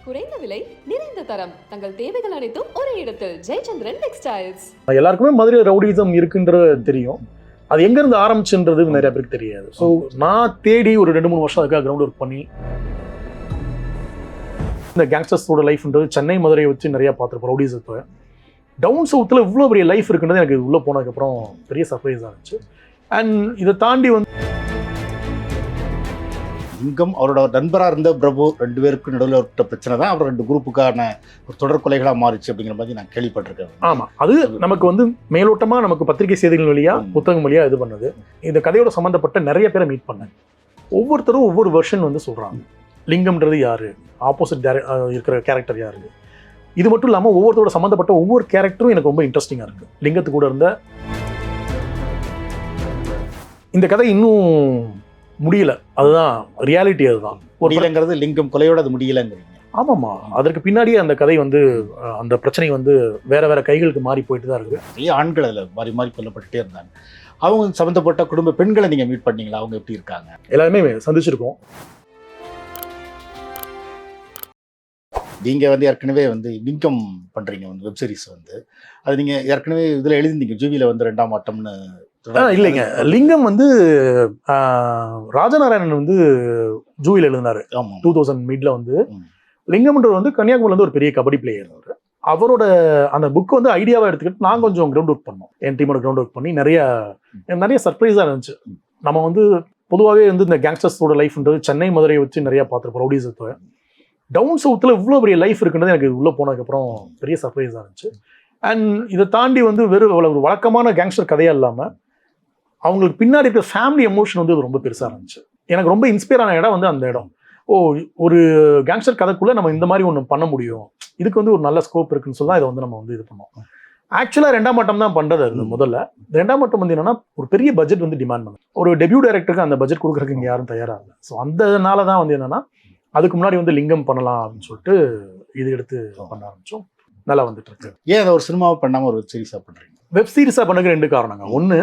குறைந்த விலை நிறைந்த தரம் தங்கள் தேவைகள் அனைத்தும் ஒரே இடத்தில் ஜெயச்சந்திரன் டெக்ஸ்டைல்ஸ். எல்லாருக்குமே மதுரை ரவுடிசம் இருக்குன்றது தெரியும். அது எங்கேருந்து ஆரம்பிச்சுன்றது நிறைய பேருக்கு தெரியாது. ஸோ நான் தேடி ஒரு 2-3 வருஷம் அதுக்காக கிரவுண்ட் ஒர்க் பண்ணி இந்த கேங்ஸ்டர்ஸோட லைஃப்ன்றது சென்னை மதுரையை வச்சு நிறையா பார்த்துருப்போம். ரவுடிசத்தை டவுன் சவுத்தில் இவ்வளோ பெரிய லைஃப் இருக்குன்றது எனக்கு உள்ளே போனதுக்கப்புறம் பெரிய சர்ப்ரைஸாக இருந்துச்சு. அண்ட் இதை தாண்டி வந்து லிங்கம் அவரோட நண்பராக இருந்த பிரபு 2 பேருக்கு நடுவில் ஒரு பிரச்சனை தான் அவர் 2 குரூப்புக்கான ஒரு தொடர் கொலைகளாக மாறிச்சு அப்படிங்கிற மாதிரி நான் கேள்விப்பட்டிருக்கேன். ஆமாம், அது நமக்கு வந்து மேலோட்டமாக நமக்கு பத்திரிகை செய்திகள் வழியாக புத்தகம் வழியாக இது பண்ணது. இந்த கதையோட சம்மந்தப்பட்ட நிறைய பேரை மீட் பண்ணேன். ஒவ்வொருத்தரும் ஒவ்வொரு வெர்ஷன் வந்து சொல்கிறாங்க. லிங்கம்ன்றது யார், ஆப்போசிட் இருக்கிற கேரக்டர் யார். இது மட்டும் இல்லாமல் ஒவ்வொருத்தரோட சம்மந்தப்பட்ட ஒவ்வொரு கேரக்டரும் எனக்கு ரொம்ப இன்ட்ரெஸ்டிங்காக இருக்குது. லிங்கத்து கூட இருந்த இந்த கதை இன்னும் முடியல, அதுதான் ரியாலிட்டி. அதுதான் முடியலங்கிறது லிங்கம் கொலையோட அது முடியலங்கிறீங்க. ஆமாம்மா, அதற்கு பின்னாடியே அந்த கதை வந்து அந்த பிரச்சனை வந்து வேற வேற கைகளுக்கு மாறி போயிட்டு தான் இருக்குது. நிறைய ஆண்கள் அதில் மாறி மாறி கொல்லப்பட்டுட்டே இருந்தாங்க. அவங்க சம்மந்தப்பட்ட குடும்ப பெண்களை நீங்கள் மீட் பண்ணீங்களா? அவங்க எப்படி இருக்காங்க? எல்லாருமே சந்திச்சிருக்கோம். நீங்கள் வந்து ஏற்கனவே வந்து லிங்கம் பண்ணுறீங்க வந்து வெப்சீரிஸ் வந்து அது நீங்கள் ஏற்கனவே இதில் எழுதிருந்தீங்க ஜூவியில் வந்து 2ஆம் ஆட்டம்னு. இல்லைங்க, லிங்கம் வந்து ராஜநாராயணன் வந்து ஜூவியில் எழுதினாரு 2000 மிட்ல வந்து. லிங்கம்ன்றவர் வந்து கன்னியாகுமரியில் வந்து ஒரு பெரிய கபடி பிளேயர். அவரோட அந்த புக் வந்து ஐடியாவாக எடுத்துக்கிட்டு நான் கொஞ்சம் கிரவுண்ட் ஒர்க் பண்ணோம். என் டீமோட கிரவுண்ட் ஒர்க் பண்ணி நிறைய சர்ப்ரைஸாக இருந்துச்சு. நம்ம வந்து பொதுவாகவே வந்து இந்த கேங்ஸ்டர்ஸோட லைஃப்ன்றது சென்னை மதுரையை வச்சு நிறையா பார்த்துருப்போம். ரவுடிசத்தை டவுன் சவுத்தில் இவ்வளோ பெரிய லைஃப் இருக்குன்றது எனக்கு உள்ளே போனதுக்கப்புறம் பெரிய சர்ப்ரைஸாக இருந்துச்சு. அண்ட் இதை தாண்டி வந்து வெறும் ஒரு வழக்கமான கேங்ஸ்டர் கதையாக இல்லாமல் அவங்களுக்கு பின்னாடி இருக்கிற ஃபேமிலி எமோஷன் வந்து அது ரொம்ப பெருசாக இருந்துச்சு. எனக்கு ரொம்ப இன்ஸ்பயர் ஆன இடம் வந்து அந்த இடம். ஒரு கேங்ஸ்டர் கதைக்குள்ளே நம்ம இந்த மாதிரி ஒன்று பண்ண முடியும், இதுக்கு வந்து ஒரு நல்ல ஸ்கோப் இருக்குன்னு சொல்லலாம். இதை வந்து நம்ம வந்து இது பண்ணோம். ஆக்சுவலாக 2ஆம் ஆட்டம் தான் பண்ணுறது இருந்தது முதல்ல. 2ஆம் ஆட்டம் வந்து என்னன்னா ஒரு பெரிய பட்ஜெட் வந்து டிமாண்ட் பண்ணும். ஒரு டெபியூ டைரக்டருக்கு அந்த பட்ஜெட் கொடுக்குறதுக்கு இங்கே யாரும் தயாராக இல்லை. ஸோ அந்தனால தான் வந்து என்னன்னா அதுக்கு முன்னாடி வந்து லிங்கம் பண்ணலாம் அப்படின்னு சொல்லிட்டு இது எடுத்து பண்ண ஆரம்பித்தோம். நல்லா வந்துட்டு இருக்கு. ஏன் அதை ஒரு சினிமாவை பண்ணாமல் ஒரு வெப் சீரிஸாக பண்ணுறீங்க? வெப் சீரிஸாக பண்ணுறது 2 காரணங்க. ஒன்று,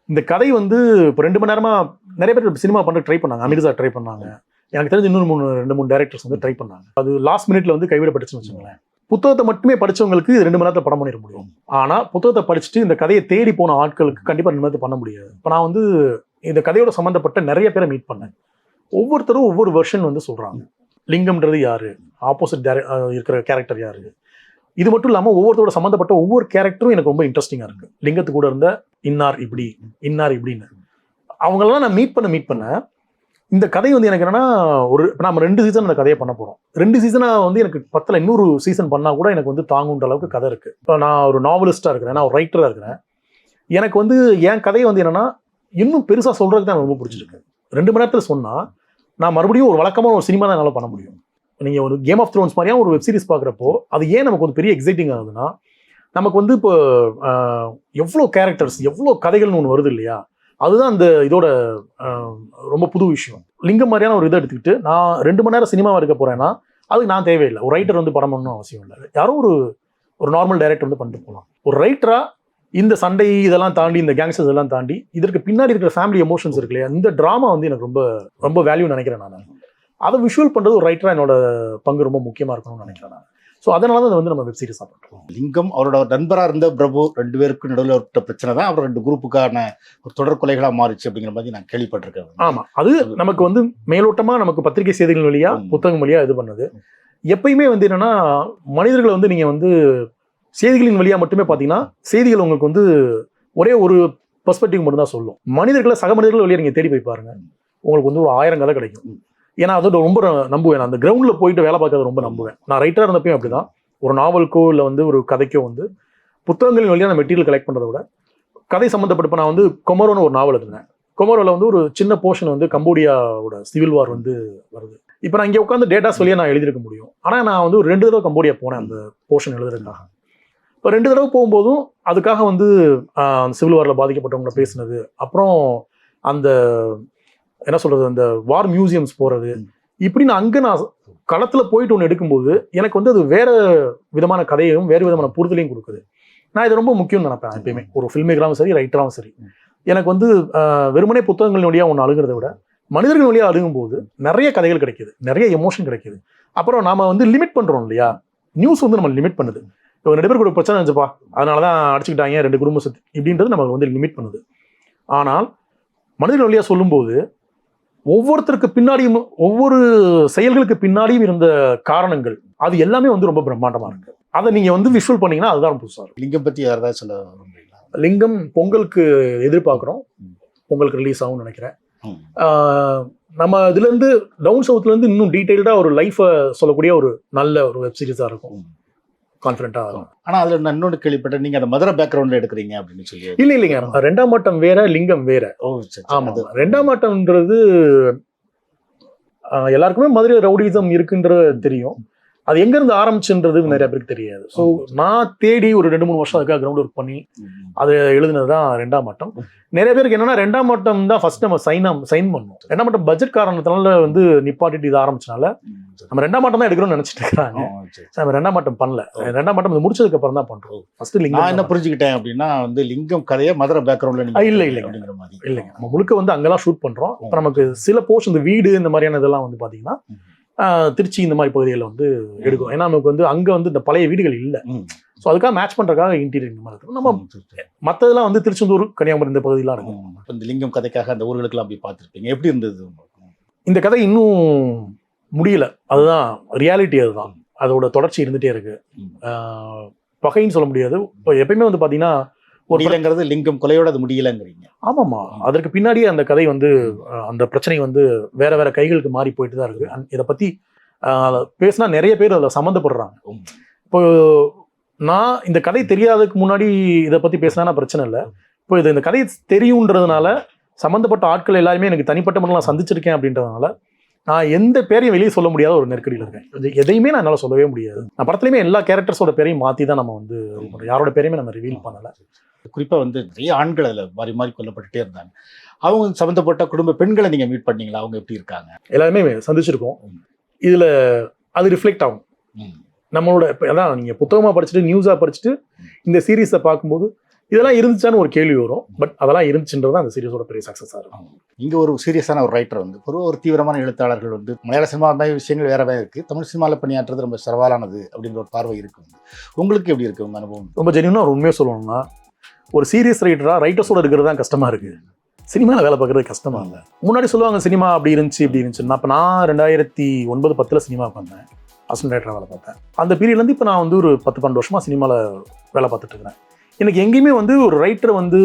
இந்த கதை வந்து இப்போ 2 மணி நேரமாக நிறைய பேர் சினிமா பண்ண ட்ரை பண்ணாங்க. அமிர்தா ட்ரை பண்ணாங்க. எனக்கு தெரிஞ்சு இன்னும் 2-3 டேரக்டர்ஸ் வந்து ட்ரை பண்ணாங்க. அது லாஸ்ட் மினிட்ல வந்து கைவிடப்பட்டுச்சுன்னு வச்சுங்களேன். புத்தகத்தை மட்டுமே படிச்சவங்களுக்கு இது 2 மணி நேரத்தில் படம் பண்ணிட முடியும். ஆனால் புத்தகத்தை படிச்சுட்டு இந்த கதையை தேடி போன ஆட்களுக்கு கண்டிப்பாக 2 மணி நேரத்தை பண்ண முடியாது. இப்போ நான் வந்து இந்த கதையோட சம்மந்தப்பட்ட நிறைய பேரை மீட் பண்ணேன். ஒவ்வொருத்தரும் ஒவ்வொரு வெர்ஷன் வந்து சொல்கிறாங்க. லிங்கம்ன்றது யார், ஆப்போசிட் இருக்கிற கேரக்டர் யார். இது மட்டும் இல்லாமல் ஒவ்வொருத்தரோட சம்மந்தப்பட்ட ஒவ்வொரு கேரக்டரும் எனக்கு ரொம்ப இன்ட்ரெஸ்டிங்காக இருக்குது. லிங்கத்து கூட இருந்த இன்னார் இப்படின்னு அவங்களெல்லாம் நான் மீட் பண்ண இந்த கதை வந்து எனக்கு என்னன்னா இப்போ நம்ம 2 சீசன் அந்த கதையை பண்ண போகிறோம். 2 சீசனாக வந்து எனக்கு 10ல் இன்னொரு சீசன் பண்ணால் கூட எனக்கு வந்து தாங்குன்ற அளவுக்கு கதை இருக்குது. இப்போ நான் ஒரு நாவலிஸ்டாக இருக்கிறேன், நான் ஒரு ரைட்டராக இருக்கிறேன். எனக்கு வந்து என் கதையை வந்து என்னன்னா இன்னும் பெருசாக சொல்கிறதுக்கு தான் ரொம்ப பிடிச்சிருக்கு. 2 மணி நேரத்தில் சொன்னால் நான் மறுபடியும் ஒரு வழக்கமான ஒரு சினிமா தான் என்னால் பண்ண முடியும். நீங்கள் ஒரு கேம் ஆஃப் த்ரோன்ஸ் மாதிரியான ஒரு வெப் சீரிஸ் பார்க்குறப்போ அது ஏன் நமக்கு வந்து பெரிய எக்ஸைட்டிங் ஆகுதுன்னா, நமக்கு வந்து இப்போ எவ்வளோ கேரக்டர்ஸ் எவ்வளோ கதைகள்னு ஒன்று வருது இல்லையா, அதுதான் அந்த இதோட ரொம்ப புது விஷயம். லிங்கம் மாதிரியான ஒரு இதை எடுத்துக்கிட்டு நான் 2 மணி நேரம் சினிமாவாக இருக்க போகிறேன்னா அதுக்கு நான் தேவையில்லை. ஒரு ரைட்டர் வந்து படம் பண்ணணும் அவசியம் இல்லை. யாரோ ஒரு நார்மல் டைரக்டர் வந்து பண்ணிட்டு போகலாம். ஒரு ரைட்டராக இந்த சண்டை இதெல்லாம் தாண்டி, இந்த கேங்ஸ்டர்ஸ் இதெல்லாம் தாண்டி இதற்கு பின்னாடி இருக்கிற ஃபேமிலி எமோஷன்ஸ் இருக்கு இல்லையா, இந்த ட்ராமா வந்து எனக்கு ரொம்ப ரொம்ப வேல்யூ நினைக்கிறேன். நான் அதை விஷுவல் பண்ணுறது ஒரு ரைட்டராக என்னோட பங்கு ரொம்ப முக்கியமாக இருக்கணும்னு நினைக்கிறேன் நான். ஸோ அதனால தான் அதை வந்து நம்ம வெப் சீரிஸாக பண்ணுறோம். லிங்கம் அவரோட நண்பராக இருந்த பிரபு 2 பேருக்கு நடுவில் ஒரு பிரச்சனை தான் அவர் 2 குரூப்புக்கான ஒரு தொடர் கொலைகளாக மாறிச்சு அப்படிங்கிற மாதிரி நான் கேள்விப்பட்டிருக்கேன். ஆமாம், அது நமக்கு வந்து மேலோட்டமாக நமக்கு பத்திரிகை செய்திகள் வழியாக புத்தகம் வழியாக இது பண்ணது. எப்பயுமே வந்து என்னன்னா மனிதர்களை வந்து நீங்கள் வந்து செய்திகளின் வழியாக மட்டுமே பார்த்தீங்கன்னா செய்திகள் உங்களுக்கு வந்து ஒரே ஒரு பெர்ஸ்பெக்டிவ் மட்டும் தான் சொல்லும். மனிதர்களை சக மனிதர்கள் வழியாக நீங்கள் தேடி போய் பாருங்க, உங்களுக்கு வந்து ஒரு 1000 கதை கிடைக்கும். ஏன்னா அதோட ரொம்ப நம்புவேன். அந்த கிரவுண்டில் போயிட்டு வேலை பார்க்கறது ரொம்ப நம்புவேன். நான் ரைட்டராக இருந்தப்பையும் அப்படி தான். ஒரு நாவலுக்கோ இல்லை வந்து ஒரு கதைக்கோ வந்து புத்தகங்களின் வழியாக நான் மெட்டீரியல் கலெக்ட் பண்ணுறத விட கதை சம்மந்தப்பட்ட நான் வந்து கொமரோன்னு ஒரு நாவல் எழுதுனேன். கொமரோவில் வந்து ஒரு சின்ன போர்ஷன் வந்து கம்போடியாவோட சிவில் வார் வந்து வருது. இப்போ நான் இங்கே உட்காந்து டேட்டாஸ் வழியாக நான் எழுதியிருக்க முடியும். ஆனால் நான் வந்து ஒரு 2 தடவை கம்போடியா போனேன் அந்த போர்ஷன் எழுதுறதுக்காக. இப்போ 2 தடவை போகும்போதும் அதுக்காக வந்து சிவில் வாரில் பாதிக்கப்பட்டவங்களை பேசுனது, அப்புறம் அந்த என்ன சொல்கிறது, அந்த வார் மியூசியம்ஸ் போகிறது, இப்படி நான் களத்தில் போயிட்டு ஒன்று எடுக்கும்போது எனக்கு வந்து அது வேறு விதமான கதையும் வேறு விதமான புரிதலையும் கொடுக்குது. நான் இது ரொம்ப முக்கியம்னு நினைப்பேன் எப்பயுமே. ஒரு ஃபில்மேக்கராகவும் சரி, ரைட்டராகவும் சரி, எனக்கு வந்து வெறுமனே புத்தகங்கள் வழியாக ஒன்று அழுகிறத விட மனிதர்கள் வழியாக அழுகும்போது நிறைய கதைகள் கிடைக்கிது, நிறைய எமோஷன் கிடைக்கிது. அப்புறம் நாம வந்து லிமிட் பண்றோம் இல்லையா, நியூஸ் வந்து நம்ம லிமிட் பண்ணுது. இப்போ 2 பேருக்கு ஒரு பிரச்சனை இருந்துச்சுப்பா, அதனாலதான் அடிச்சுக்கிட்டாங்க 2 குடும்பம் சுத்தி இப்படின்றது நமக்கு வந்து லிமிட் பண்ணுது. ஆனால் மனிதன் வழியா சொல்லும்போது ஒவ்வொருத்தருக்கு பின்னாடியும் ஒவ்வொரு செயல்களுக்கு பின்னாடியும் இருந்த காரணங்கள் அது எல்லாமே வந்து ரொம்ப பிரம்மாண்டமா இருக்கு. அதை நீங்க வந்து விஷுவல் பண்ணீங்கன்னா அதுதான் புதுசா இருக்கும். லிங்கம் பத்தி வேற ஏதாவது சொல்ல விரும்புறீங்களா? லிங்கம் பொங்கலுக்கு எதிர்பார்க்குறோம், பொங்கலுக்கு ரிலீஸ் ஆகும்னு நினைக்கிறேன். நம்ம இதுல இருந்து டவுன் சவுத்ல இருந்து இன்னும் டீடைல்டா ஒரு லைஃபை சொல்லக்கூடிய ஒரு நல்ல ஒரு வெப் சீரிஸா இருக்கும், கான்ஃபிடென்ட்டா இருக்கும். ஆனா அதுல நான் இன்னொன்று கேள்விப்பட்டேன், நீங்க அந்த மதுரை பேக்ரவுண்ட்ல எடுக்கிறீங்க அப்படின்னு சொல்லி. இல்லைங்க, 2ஆம் ஆட்டம் வேற, லிங்கம் வேற. ஆமா, 2ஆம் ஆட்டம்ன்றது எல்லாருக்குமே மதுரை ரவுடிசம் இருக்குன்றது தெரியும். அது எங்க இருந்து ஆரம்பிச்சுன்றது நிறைய பேருக்கு தெரியாது. ஸோ நான் தேடி ஒரு 2-3 வருஷம் அதுக்காக கிரவுண்ட் ஒர்க் பண்ணி அதை எழுதுனதுதான் 2ஆம் ஆட்டம். நிறைய பேருக்கு என்னன்னா 2ஆம் ஆட்டம் தான் ஃபர்ஸ்ட் நம்ம சைன் பண்ணோம். 2ஆம் ஆட்டம் பட்ஜெட் காரணத்தினால வந்து நிப்பாட்டிட்டு இது ஆரம்பிச்சனால நம்ம 2ஆம் ஆட்டம் தான் எடுக்கணும்னு நினைச்சிட்டு இருக்காங்க. நம்ம 2ஆம் ஆட்டம் பண்ணல. 2ஆம் ஆட்டம் இது முடிச்சதுக்கு அப்புறம் தான் பண்றோம். ஃபர்ஸ்ட் லிங்கம் நான் என்ன புரிஞ்சுக்கிட்டேன் அப்படின்னா வந்து லிங்கம் கதையை மதுரை பேக்ரவுண்ட்ல இல்லைங்க நம்ம முழுக்க வந்து அங்கெல்லாம் ஷூட் பண்றோம். இப்போ நமக்கு சில போர்ஷன் இந்த வீடு இந்த மாதிரியான இதெல்லாம் வந்து பாத்தீங்கன்னா திருச்சி இந்த மாதிரி பகுதிகளில் வந்து எடுக்கும். ஏன்னா நமக்கு வந்து அங்க வந்து இந்த பழைய வீடுகள் இல்லை. ஸோ அதுக்காக மேட்ச் பண்றதுக்காக இன்டீரியர் இந்த மாதிரி இருக்கும். நம்ம மற்றதெல்லாம் வந்து திருச்செந்தூர், கன்னியாகுமரி இந்த பகுதியெல்லாம் இருக்கும். இந்த லிங்கம் கதைக்காக அந்த ஊர்களுக்கெல்லாம் போய் பார்த்துருப்பீங்க, எப்படி இருந்தது? இந்த கதை இன்னும் முடியல, அதுதான் ரியாலிட்டி. அதுதான் அதோட தொடர்ச்சி இருந்துட்டே இருக்கு. பகைன்னு சொல்ல முடியாது. இப்போ எப்பயுமே வந்து பாத்தீங்கன்னா முடியலங்கிறது லிங்கம் கொலையோட அது முடியலங்கிறீங்க. ஆமாமா, அதற்கு பின்னாடியே அந்த கதை வந்து அந்த பிரச்சனை வந்து வேற வேற கைகளுக்கு மாறி போயிட்டு தான் இருக்கு. இதை பத்தி பேசினா நிறைய பேர் அதில் சம்மந்தப்படுறாங்க. இப்போ நான் இந்த கதை தெரியாததுக்கு முன்னாடி இதை பத்தி பேசினா பிரச்சனை இல்லை. இப்போ இந்த கதை தெரியுன்றதுனால சம்மந்தப்பட்ட ஆட்கள் எல்லாருமே எனக்கு தனிப்பட்ட முறையில் நான் சந்திச்சிருக்கேன் அப்படின்றதுனால நான் எந்த பேரையும் வெளியே சொல்ல முடியாத ஒரு நெருக்கடியில் இருக்கேன். எதையுமே நான் என்னால் சொல்லவே முடியாது. நான் படத்துலையுமே எல்லா கேரக்டர்ஸோட பேரையும் மாற்றி தான் நம்ம வந்து யாரோட பேரையுமே நம்ம ரிவீல் பண்ணலை. குறிப்பாக வந்து நிறைய ஆண்கள் அதில் மாறி மாறி கொல்லப்பட்டுட்டே இருந்தாங்க. அவங்க சம்மந்தப்பட்ட குடும்ப பெண்களை நீங்கள் மீட் பண்ணீங்களா? அவங்க எப்படி இருக்காங்க? எல்லாருமே சந்திச்சிருக்கோம். இதில் அது ரிஃப்ளெக்ட் ஆகும் நம்மளோட. அதான் நீங்கள் புத்தகமாக படிச்சுட்டு நியூஸாக படிச்சுட்டு இந்த சீரீஸை பார்க்கும்போது இதெல்லாம் இருந்துச்சான்னு ஒரு கேள்வி வரும். பட் அதெல்லாம் இருந்துச்சுன்றது அந்த சீரீஸோட பெரிய சக்ஸஸாக இருக்கும். இங்கே ஒரு சீரியஸான ஒரு ரைட்டர் வந்து ஒரு தீவிரமான எழுத்தாளர்கள் வந்து மலையாள சினிமா மாதிரி விஷயங்கள் வேறவே இருக்குது, தமிழ் சினிமாவில் பணியாற்றுறது ரொம்ப சவாலானது அப்படிங்கிற ஒரு பார்வை இருக்குது. உங்களுக்கு எப்படி இருக்குது உங்கள் அனுபவம்? ரொம்ப ஜென்யூனாக ஒரு உண்மையாக சொல்லணும்னா, ஒரு சீரியஸ் ரைட்டர்ஸோட இருக்கிறது தான் கஷ்டமாக இருக்குது, சினிமாவில் வேலை பார்க்குறது கஷ்டமாக இல்லை. முன்னாடி சொல்லுவாங்க சினிமா அப்படி இருந்துச்சு இப்படி இருந்துச்சுன்னா. இப்போ நான் 2009-10 சினிமா பண்ணேன், அசிஸ்டன்ட் ரைட்டராக வேலை பார்த்தேன். அந்த பீரியட்லேருந்து இப்போ நான் வந்து ஒரு 10-12 வருஷமாக சினிமாவில் வேலை பார்த்துட்டு இருக்கிறேன். எனக்கு எங்கேயுமே வந்து ஒரு ரைட்டர் வந்து